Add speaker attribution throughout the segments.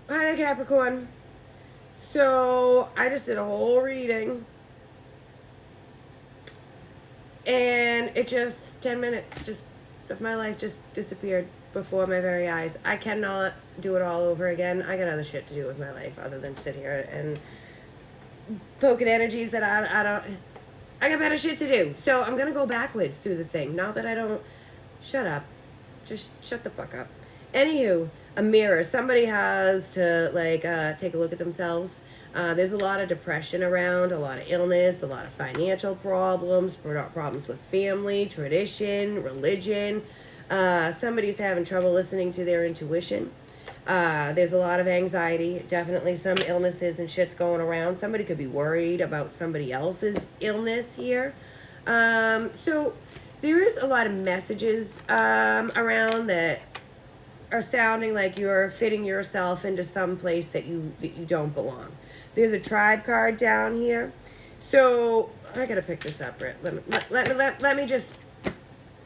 Speaker 1: Hi, Capricorn. So, I just did a whole reading, and it just, 10 minutes just of my life just disappeared before my very eyes. I cannot do it all over again. I got other shit to do with my life other than sit here and poke at energies that I don't. I got better shit to do. So, I'm gonna go backwards through the thing. Not that I don't. Shut up. Just shut the fuck up. Anywho, a mirror. Somebody has to take a look at themselves. There's a lot of depression around, a lot of illness, a lot of financial problems, problems with family, tradition, religion. Somebody's having trouble listening to their intuition. There's a lot of anxiety, definitely some illnesses and shit's going around. Somebody could be worried about somebody else's illness here. So there is a lot of messages around that are sounding like you're fitting yourself into some place that you don't belong. There's a tribe card down here. So I gotta pick this up, Britt. Let me just.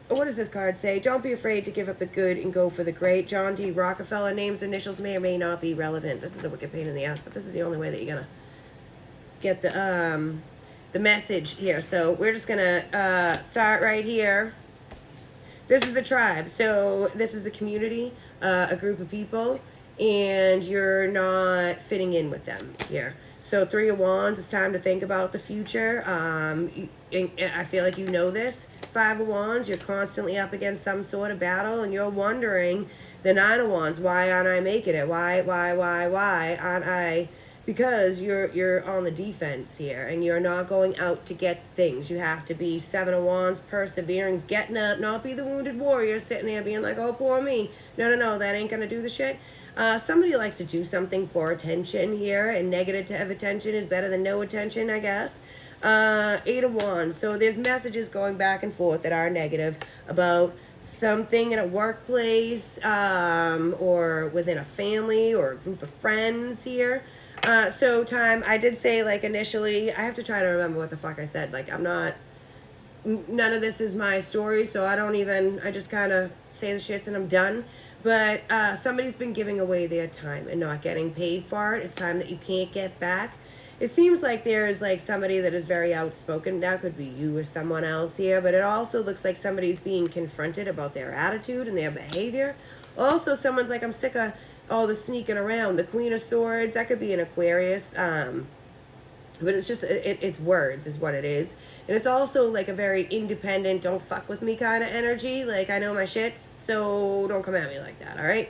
Speaker 1: What does this card say? Don't be afraid to give up the good and go for the great. John D. Rockefeller. Names, initials may or may not be relevant. This is a wicked pain in the ass, but this is the only way that you're gonna get the message here. So we're just gonna start right here. This is the tribe. So this is the community, a group of people, and you're not fitting in with them here. So 3 of Wands, it's time to think about the future. I feel like you know this. 5 of Wands, you're constantly up against some sort of battle, and you're wondering, the 9 of Wands, why aren't I making it? Why aren't I? Because you're on the defense here, and you're not going out to get things. You have to be 7 of Wands, perseverance, getting up, not be the wounded warrior sitting there being like, oh, poor me. No, that ain't gonna do the shit. Somebody likes to do something for attention here, and negative attention is better than no attention, I guess. 8 of Wands. So there's messages going back and forth that are negative about something in a workplace, or within a family or a group of friends here. So I did say, initially, I have to try to remember what the fuck I said. None of this is my story, so I just kind of say the shits and I'm done. But somebody's been giving away their time and not getting paid for it. It's time that you can't get back. It seems like there's somebody that is very outspoken. That could be you or someone else here, but it also looks like somebody's being confronted about their attitude and their behavior. Also, someone's like, I'm sick of all the sneaking around. The Queen of Swords, that could be an Aquarius. But it's just, it's words is what it is. And it's also a very independent, don't fuck with me kind of energy. I know my shits, so don't come at me like that, all right?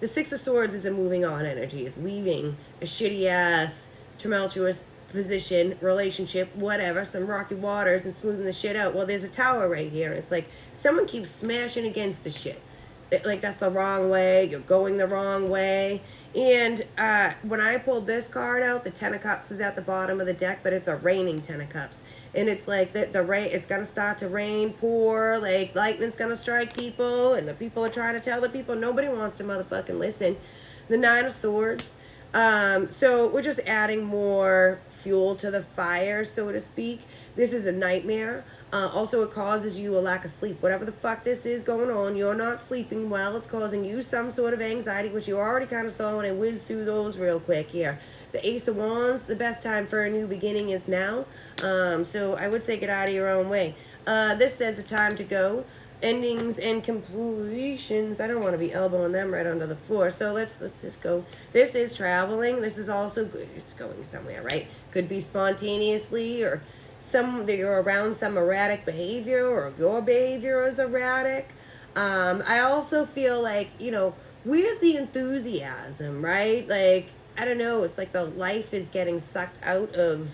Speaker 1: The 6 of Swords is a moving on energy. It's leaving a shitty ass, tumultuous position, relationship, whatever, some rocky waters and smoothing the shit out. Well, there's a tower right here. It's someone keeps smashing against the shit. That's the wrong way. You're going the wrong way. And when I pulled this card out, the 10 of Cups was at the bottom of the deck, but it's a raining 10 of Cups. And it's the rain, it's going to start to rain, pour, lightning's going to strike people, and the people are trying to tell the people, nobody wants to motherfucking listen. The 9 of Swords. So we're just adding more fuel to the fire, so to speak. This is a nightmare. Also, it causes you a lack of sleep. Whatever the fuck this is going on, you're not sleeping well. It's causing you some sort of anxiety, which you already kind of saw when I whizzed through those real quick here. The Ace of Wands, the best time for a new beginning is now. So I would say get out of your own way. This says the time to go. Endings and completions. I don't want to be elbowing them right onto the floor. So let's just go. This is traveling. This is also good. It's going somewhere, right? Could be spontaneously, or that you're around some erratic behavior, or your behavior is erratic. I also feel where's the enthusiasm, right? I don't know. It's the life is getting sucked out of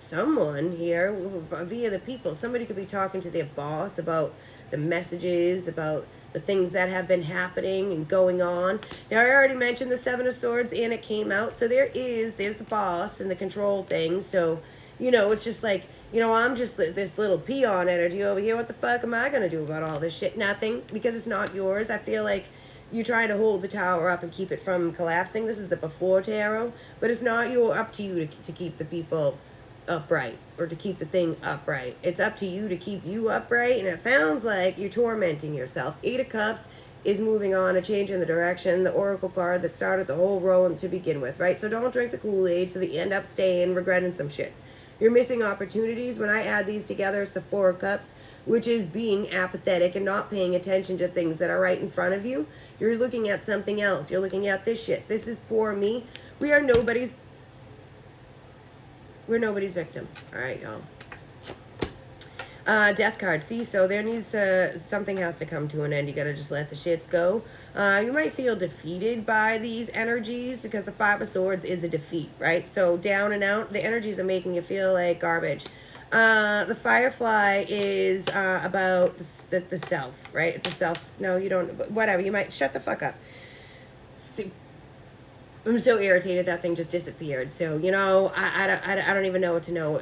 Speaker 1: someone here via the people. Somebody could be talking to their boss about the messages, about the things that have been happening and going on. Now, I already mentioned the 7 of Swords, and it came out. So there's the boss and the control thing. So, it's just I'm just this little peon energy over here. What the fuck am I going to do about all this shit? Nothing, because it's not yours. I feel like you're trying to hold the tower up and keep it from collapsing. This is the before tarot, but it's not up to you to keep the people upright, or to keep the thing upright. It's up to you to keep you upright, and it sounds like you're tormenting yourself. 8 of Cups is moving on, a change in the direction, the oracle card that started the whole row to begin with, right? So don't drink the Kool-Aid so that you end up staying regretting some shits. You're missing opportunities. When I add these together, it's the Four of Cups, which is being apathetic and not paying attention to things that are right in front of you. You're looking at something else. You're looking at this shit. This is poor me. We're nobody's victim. All right, y'all. Death card. See, so there needs to, something has to come to an end. You gotta just let the shits go. You might feel defeated by these energies because the Five of Swords is a defeat, right? So down and out, the energies are making you feel like garbage. The Firefly is about the self, right? It's a self, no, you don't, whatever, you might, shut the fuck up. I'm so irritated that thing just disappeared. So, you know, I don't even know what to know.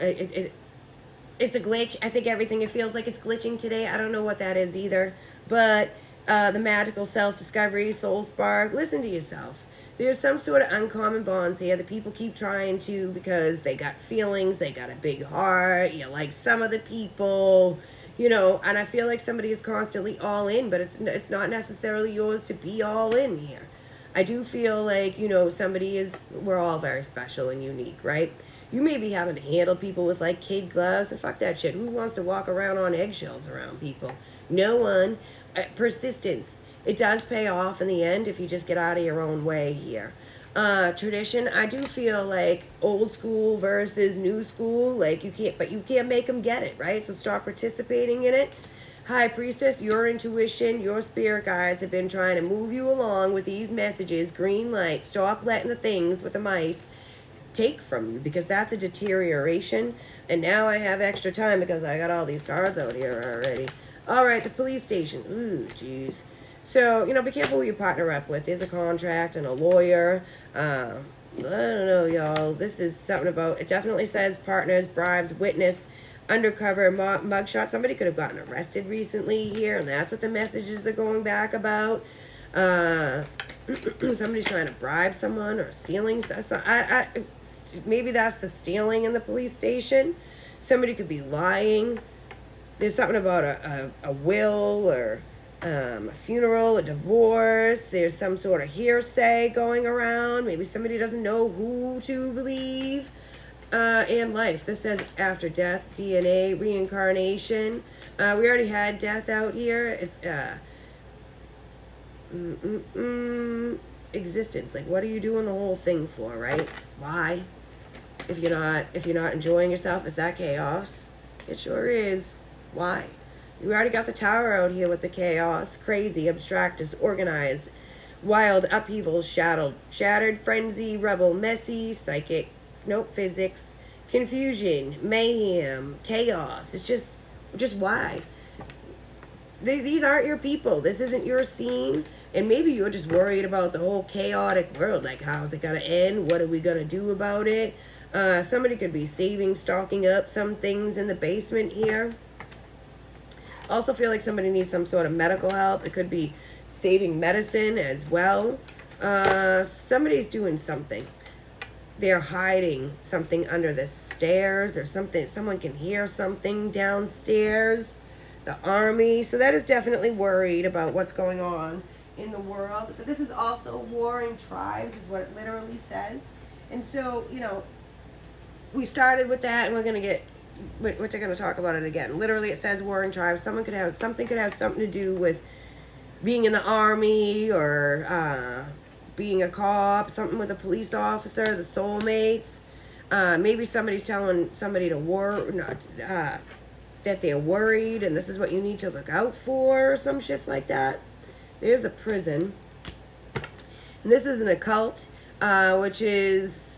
Speaker 1: It's a glitch. I think everything, it feels like it's glitching today. I don't know what that is either. But the magical self-discovery, soul spark, listen to yourself. There's some sort of uncommon bonds here that people keep trying to because they got feelings, they got a big heart, you like some of the people, you know, and I feel like somebody is constantly all in, but it's not necessarily yours to be all in here. I do feel like, you know, somebody is, we're all very special and unique, right? You may be having to handle people with like kid gloves, and fuck that shit. Who wants to walk around on eggshells around people? No one. Persistence. It does pay off in the end if you just get out of your own way here. Tradition, I do feel like old school versus new school, like you can't make them get it, right? So start participating in it. High Priestess, your intuition, your spirit guides have been trying to move you along with these messages. Green light. Stop letting the things with the mice take from you, because that's a deterioration. And now I have extra time because I got all these cards out here already. All right, the police station. Ooh, jeez. So, you know, be careful who you partner up with. There's a contract and a lawyer. I don't know, y'all. This is something about, it definitely says partners, bribes, witness, undercover, mugshot. Somebody could have gotten arrested recently here, and that's what the messages are going back about. Somebody's trying to bribe someone or stealing. Maybe that's the stealing in the police station. Somebody could be lying. There's something about a will or a funeral, a divorce. There's some sort of hearsay going around. Maybe somebody doesn't know who to believe. And life. This says after death, DNA, reincarnation. We already had death out here. It's existence. Like, what are you doing the whole thing for, right? Why? If you're not enjoying yourself, is that chaos? It sure is. Why? You already got the tower out here with the chaos. Crazy, abstract, disorganized, wild, upheaval, shattered, frenzy, rebel, messy, psychic, nope, physics, confusion, mayhem, chaos. It's just why? These aren't your people. This isn't your scene. And maybe you're just worried about the whole chaotic world. Like, how's it going to end? What are we going to do about it? Somebody could be stocking up some things in the basement here. Also feel like somebody needs some sort of medical help. It could be saving medicine as well. Somebody's doing something. They're hiding something under the stairs or something. Someone can hear something downstairs. The army. So that is definitely worried about what's going on in the world. But this is also warring tribes is what it literally says. And so, you know, we started with that, and we're going to get, we're going to talk about it again. Literally, it says warring tribes. Something could have something to do with being in the army or being a cop, something with a police officer, the soulmates. Maybe somebody's telling somebody that they're worried, and this is what you need to look out for, or some shits like that. There's a prison. And this is an occult, which is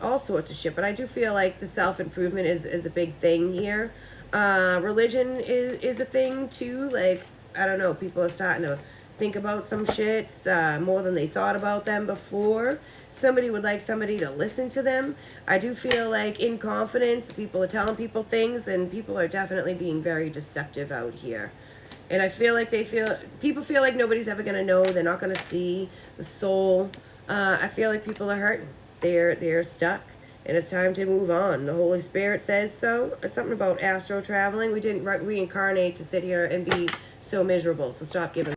Speaker 1: all sorts of shit, but I do feel like the self-improvement is a big thing here. Religion is a thing too. Like, I don't know, people are starting to think about some shits more than they thought about them before. Somebody would like somebody to listen to them. I do feel like in confidence, people are telling people things, and people are definitely being very deceptive out here. And I feel like people feel like nobody's ever going to know. They're not going to see the soul. I feel like people are hurting. They're stuck, and it's time to move on. The Holy Spirit says so. It's something about astral traveling. We didn't reincarnate to sit here and be so so miserable. So stop giving